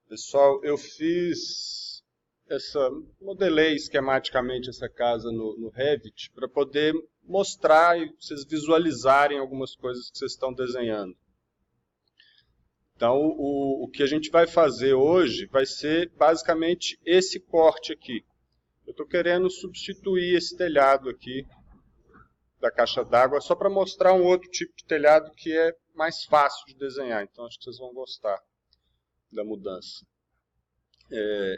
Pessoal, modelei esquematicamente essa casa no Revit para poder mostrar e vocês visualizarem algumas coisas que vocês estão desenhando. Então, o que a gente vai fazer hoje vai ser basicamente esse corte aqui. Eu estou querendo substituir esse telhado aqui da caixa d'água só para mostrar um outro tipo de telhado que é mais fácil de desenhar. Então, acho que vocês vão gostar da mudança.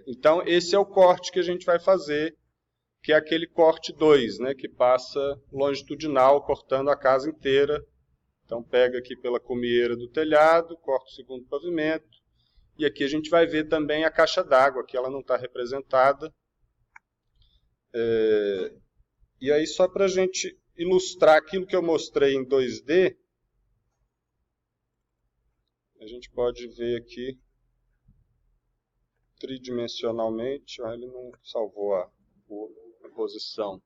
Então, esse é o corte que a gente vai fazer, que é aquele corte 2, né, que passa longitudinal, cortando a casa inteira. Então, pega aqui pela cumieira do telhado, corta o segundo pavimento. E aqui a gente vai ver também a caixa d'água, que ela não está representada. E aí, só para a gente ilustrar aquilo que eu mostrei em 2D, a gente pode ver aqui tridimensionalmente. Ele não salvou a posição.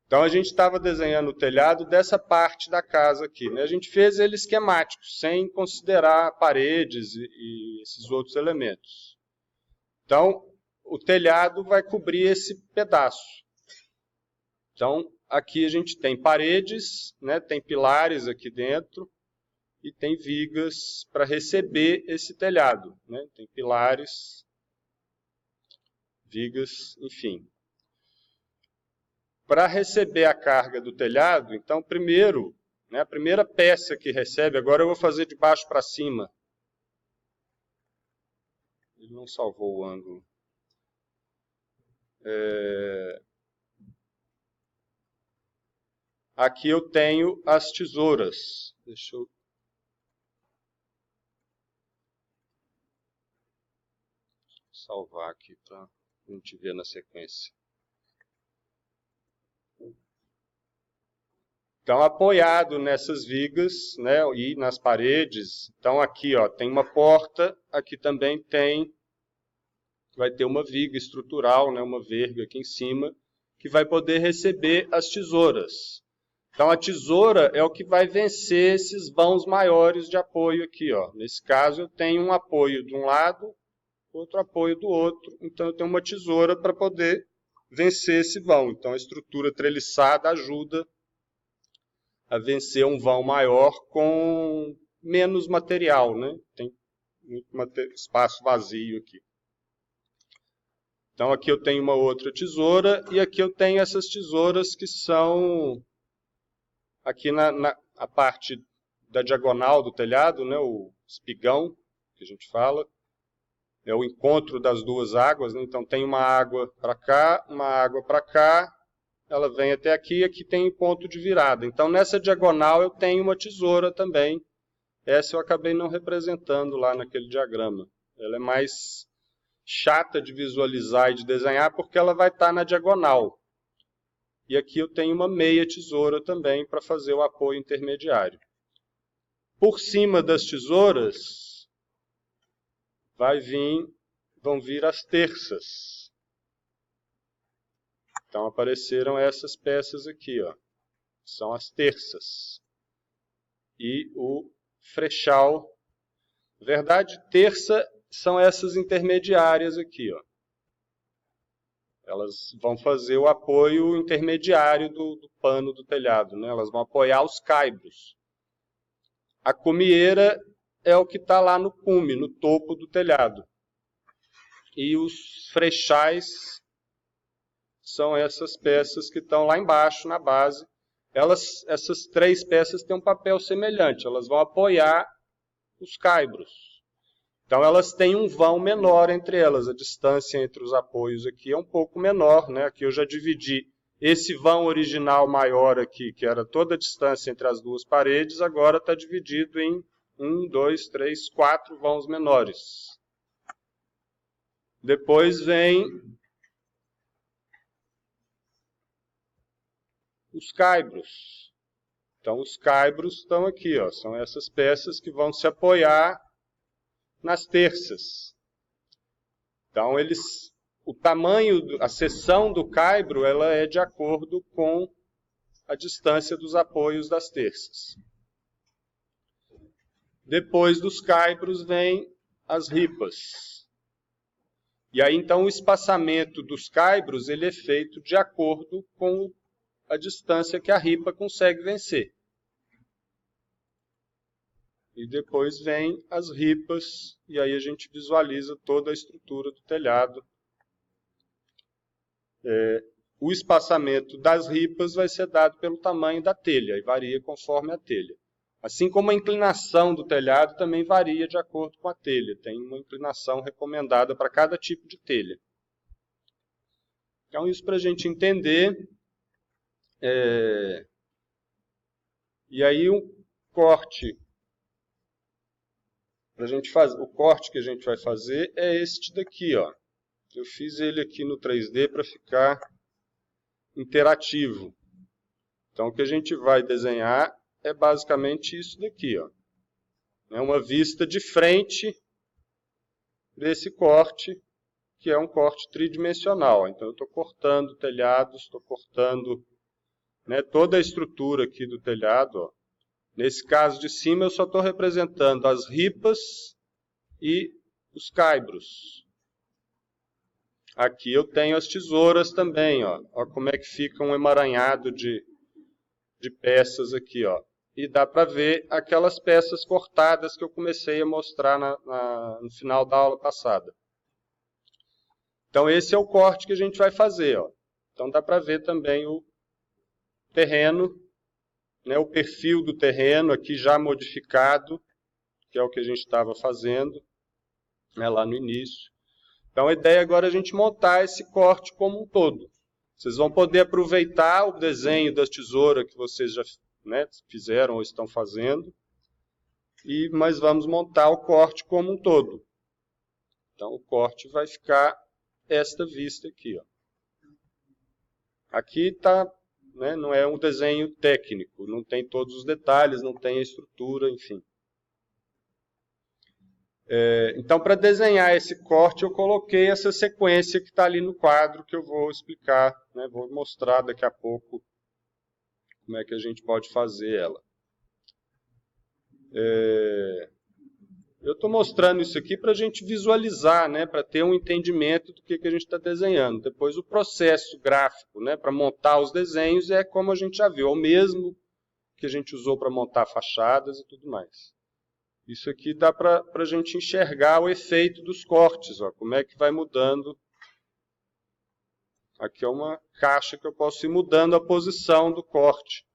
Então, a gente estava desenhando o telhado dessa parte da casa aqui, né? A gente fez ele esquemático, sem considerar paredes e esses outros elementos. Então, o telhado vai cobrir esse pedaço. Então, aqui a gente tem paredes, né? Tem pilares aqui dentro e tem vigas para receber esse telhado, né? Tem pilares, vigas, enfim. Para receber a carga do telhado, então, primeiro, né, a primeira peça que recebe, agora eu vou fazer de baixo para cima. Ele não salvou o ângulo. Aqui eu tenho as tesouras. Deixa eu... salvar aqui para a gente ver na sequência. Então, apoiado nessas vigas, né, e nas paredes, então aqui ó, tem uma porta, aqui também vai ter uma viga estrutural, né, uma verga aqui em cima, que vai poder receber as tesouras. Então, a tesoura é o que vai vencer esses vãos maiores de apoio aqui, ó. Nesse caso, eu tenho um apoio de um lado, outro apoio do outro, então eu tenho uma tesoura para poder vencer esse vão. Então, a estrutura treliçada ajuda a vencer um vão maior com menos material, né? Tem muito espaço vazio aqui. Então, aqui eu tenho uma outra tesoura, e aqui eu tenho essas tesouras que são aqui a parte da diagonal do telhado, né? O espigão, que a gente fala. É o encontro das duas águas, né? Então tem uma água para cá, uma água para cá, ela vem até aqui, e aqui tem ponto de virada. Então nessa diagonal eu tenho uma tesoura também. Essa eu acabei não representando lá naquele diagrama. Ela é mais chata de visualizar e de desenhar porque ela vai estar na diagonal. E aqui eu tenho uma meia tesoura também para fazer o apoio intermediário. Por cima das tesouras vão vir as terças. Então apareceram essas peças aqui, ó. São as terças. E o frechal. Na verdade, terça são essas intermediárias aqui, ó. Elas vão fazer o apoio intermediário do pano do telhado, né? Elas vão apoiar os caibros. A cumieira é o que está lá no cume, no topo do telhado. E os frechais são essas peças que estão lá embaixo, na base. Essas três peças têm um papel semelhante, elas vão apoiar os caibros. Então elas têm um vão menor entre elas, a distância entre os apoios aqui é um pouco menor, né? Aqui eu já dividi esse vão original maior aqui, que era toda a distância entre as duas paredes, agora está dividido em 1, 2, 3, 4 vãos menores. Depois vem os caibros. Então os caibros estão aqui, ó, são essas peças que vão se apoiar nas terças. Então o tamanho, a seção do caibro, ela é de acordo com a distância dos apoios das terças. Depois dos caibros vem as ripas. E aí, então, o espaçamento dos caibros ele é feito de acordo com a distância que a ripa consegue vencer. E depois vem as ripas, e aí a gente visualiza toda a estrutura do telhado. O espaçamento das ripas vai ser dado pelo tamanho da telha, e varia conforme a telha. Assim como a inclinação do telhado também varia de acordo com a telha. Tem uma inclinação recomendada para cada tipo de telha. Então, isso para a gente entender. E aí, o corte que a gente vai fazer é este daqui, ó. Eu fiz ele aqui no 3D para ficar interativo. Então, o que a gente vai desenhar é basicamente isso daqui, ó. É uma vista de frente desse corte, que é um corte tridimensional. Então, eu estou cortando telhados, estou cortando, né, toda a estrutura aqui do telhado. Ó. Nesse caso de cima, eu só estou representando as ripas e os caibros. Aqui eu tenho as tesouras também, ó. Ó como é que fica um emaranhado de peças aqui, ó. E dá para ver aquelas peças cortadas que eu comecei a mostrar no final da aula passada. Então, esse é o corte que a gente vai fazer, ó. Então, dá para ver também o terreno, né, o perfil do terreno aqui já modificado, que é o que a gente estava fazendo, né, lá no início. Então, a ideia agora é a gente montar esse corte como um todo. Vocês vão poder aproveitar o desenho da tesoura que vocês já, né, fizeram ou estão fazendo, mas vamos montar o corte como um todo. Então, o corte vai ficar esta vista aqui, ó. Aqui está, né, não é um desenho técnico, não tem todos os detalhes, não tem a estrutura, enfim. Então, para desenhar esse corte, eu coloquei essa sequência que está ali no quadro, que eu vou explicar, né, vou mostrar daqui a pouco como é que a gente pode fazer ela. Eu estou mostrando isso aqui para a gente visualizar, né, para ter um entendimento do que a gente está desenhando. Depois, o processo gráfico, né, para montar os desenhos é como a gente já viu, é o mesmo que a gente usou para montar fachadas e tudo mais. Isso aqui dá para a gente enxergar o efeito dos cortes, ó, como é que vai mudando. Aqui é uma caixa que eu posso ir mudando a posição do corte.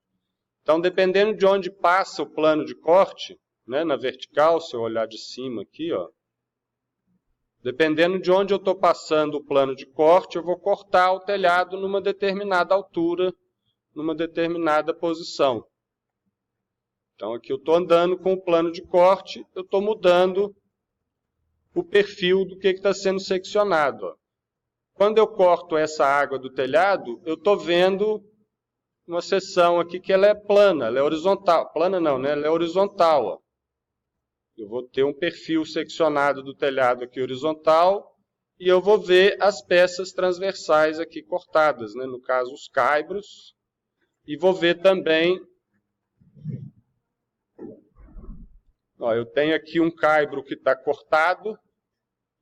Então, dependendo de onde passa o plano de corte, né, na vertical, se eu olhar de cima aqui, ó, dependendo de onde eu estou passando o plano de corte, eu vou cortar o telhado numa determinada altura, numa determinada posição. Então, aqui eu estou andando com o plano de corte, eu estou mudando o perfil do que está sendo seccionado. Ó. Quando eu corto essa água do telhado, eu estou vendo uma seção aqui que ela é plana, ela é horizontal. Plana não, né? Ela é horizontal. Ó. Eu vou ter um perfil seccionado do telhado aqui horizontal e eu vou ver as peças transversais aqui cortadas, né? No caso, os caibros. E vou ver também... Ó, eu tenho aqui um caibro que está cortado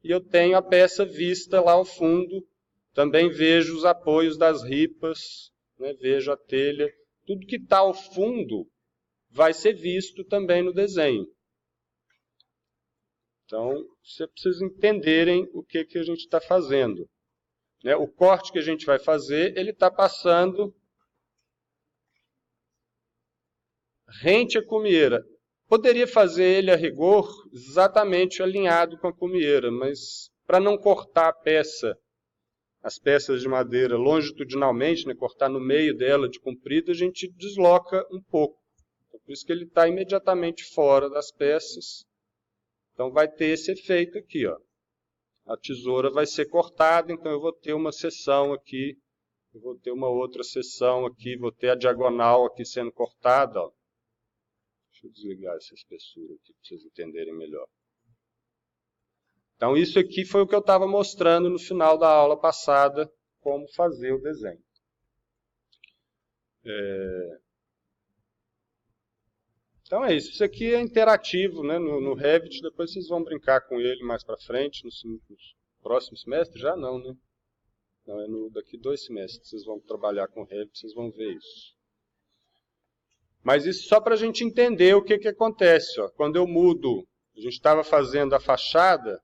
e eu tenho a peça vista lá ao fundo. Também vejo os apoios das ripas, né, vejo a telha. Tudo que está ao fundo vai ser visto também no desenho. Então, vocês precisam entenderem o que a gente está fazendo. Né, o corte que a gente vai fazer, ele está passando rente à cumieira. Poderia fazer ele a rigor exatamente alinhado com a cumieira, mas para não cortar a peça, as peças de madeira longitudinalmente, né, cortar no meio dela de comprido, a gente desloca um pouco. Então, por isso que ele está imediatamente fora das peças. Então vai ter esse efeito aqui, ó. A tesoura vai ser cortada, então eu vou ter uma seção aqui, eu vou ter uma outra seção aqui, vou ter a diagonal aqui sendo cortada, ó. Deixa eu desligar essa espessura aqui para vocês entenderem melhor. Então, isso aqui foi o que eu estava mostrando no final da aula passada, como fazer o desenho. Então é isso. Isso aqui é interativo, né? No Revit, depois vocês vão brincar com ele mais para frente, no próximo semestre? Já não, né? Não, é daqui 2 semestres vocês vão trabalhar com Revit, vocês vão ver isso. Mas isso só para a gente entender o que acontece. Ó. Quando eu mudo, a gente estava fazendo a fachada,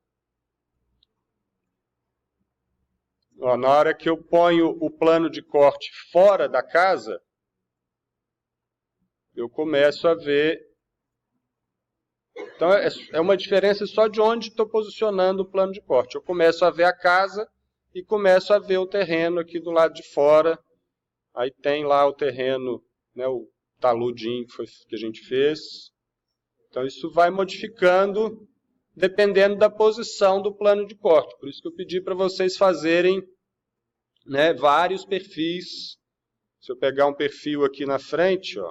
ó, na hora que eu ponho o plano de corte fora da casa, eu começo a ver... Então, é uma diferença só de onde estou posicionando o plano de corte. Eu começo a ver a casa e começo a ver o terreno aqui do lado de fora. Aí tem lá o terreno, né, o taludinho que a gente fez. Então, isso vai modificando dependendo da posição do plano de corte. Por isso que eu pedi para vocês fazerem, né, vários perfis. Se eu pegar um perfil aqui na frente, ó,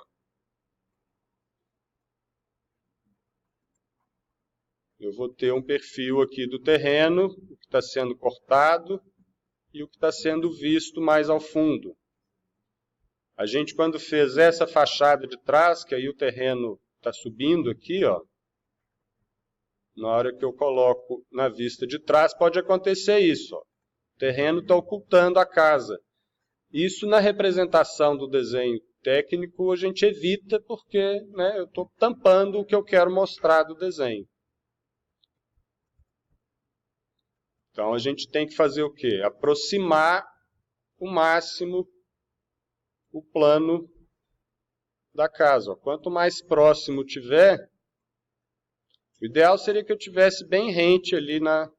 eu vou ter um perfil aqui do terreno, o que está sendo cortado e o que está sendo visto mais ao fundo. A gente, quando fez essa fachada de trás, que aí o terreno está subindo aqui, ó, na hora que eu coloco na vista de trás, pode acontecer isso. Ó. O terreno está ocultando a casa. Isso, na representação do desenho técnico, a gente evita porque, né, eu estou tampando o que eu quero mostrar do desenho. Então, a gente tem que fazer o quê? Aproximar o máximo o plano da casa. Ó. Quanto mais próximo tiver, o ideal seria que eu tivesse bem rente ali na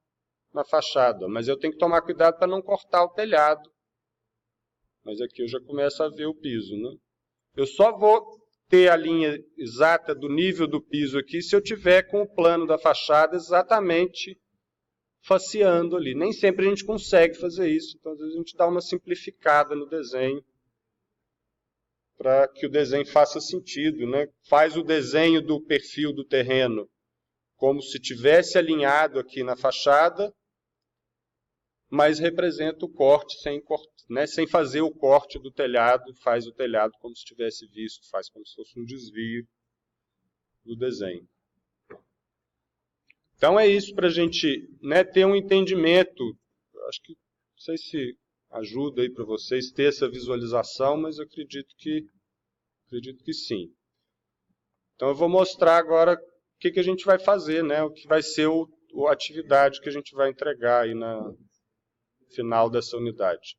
fachada, mas eu tenho que tomar cuidado para não cortar o telhado. Mas aqui eu já começo a ver o piso, né? Eu só vou ter a linha exata do nível do piso aqui se eu tiver com o plano da fachada exatamente faceando ali. Nem sempre a gente consegue fazer isso, então às vezes a gente dá uma simplificada no desenho para que o desenho faça sentido, né? Faz o desenho do perfil do terreno como se tivesse alinhado aqui na fachada, mas representa o corte sem fazer o corte do telhado, faz o telhado como se tivesse visto, faz como se fosse um desvio do desenho. Então é isso para a gente, né, ter um entendimento, acho que, não sei se ajuda aí para vocês ter essa visualização, mas eu acredito que sim. Então eu vou mostrar agora o que a gente vai fazer, né, o que vai ser a atividade que a gente vai entregar aí no final dessa unidade.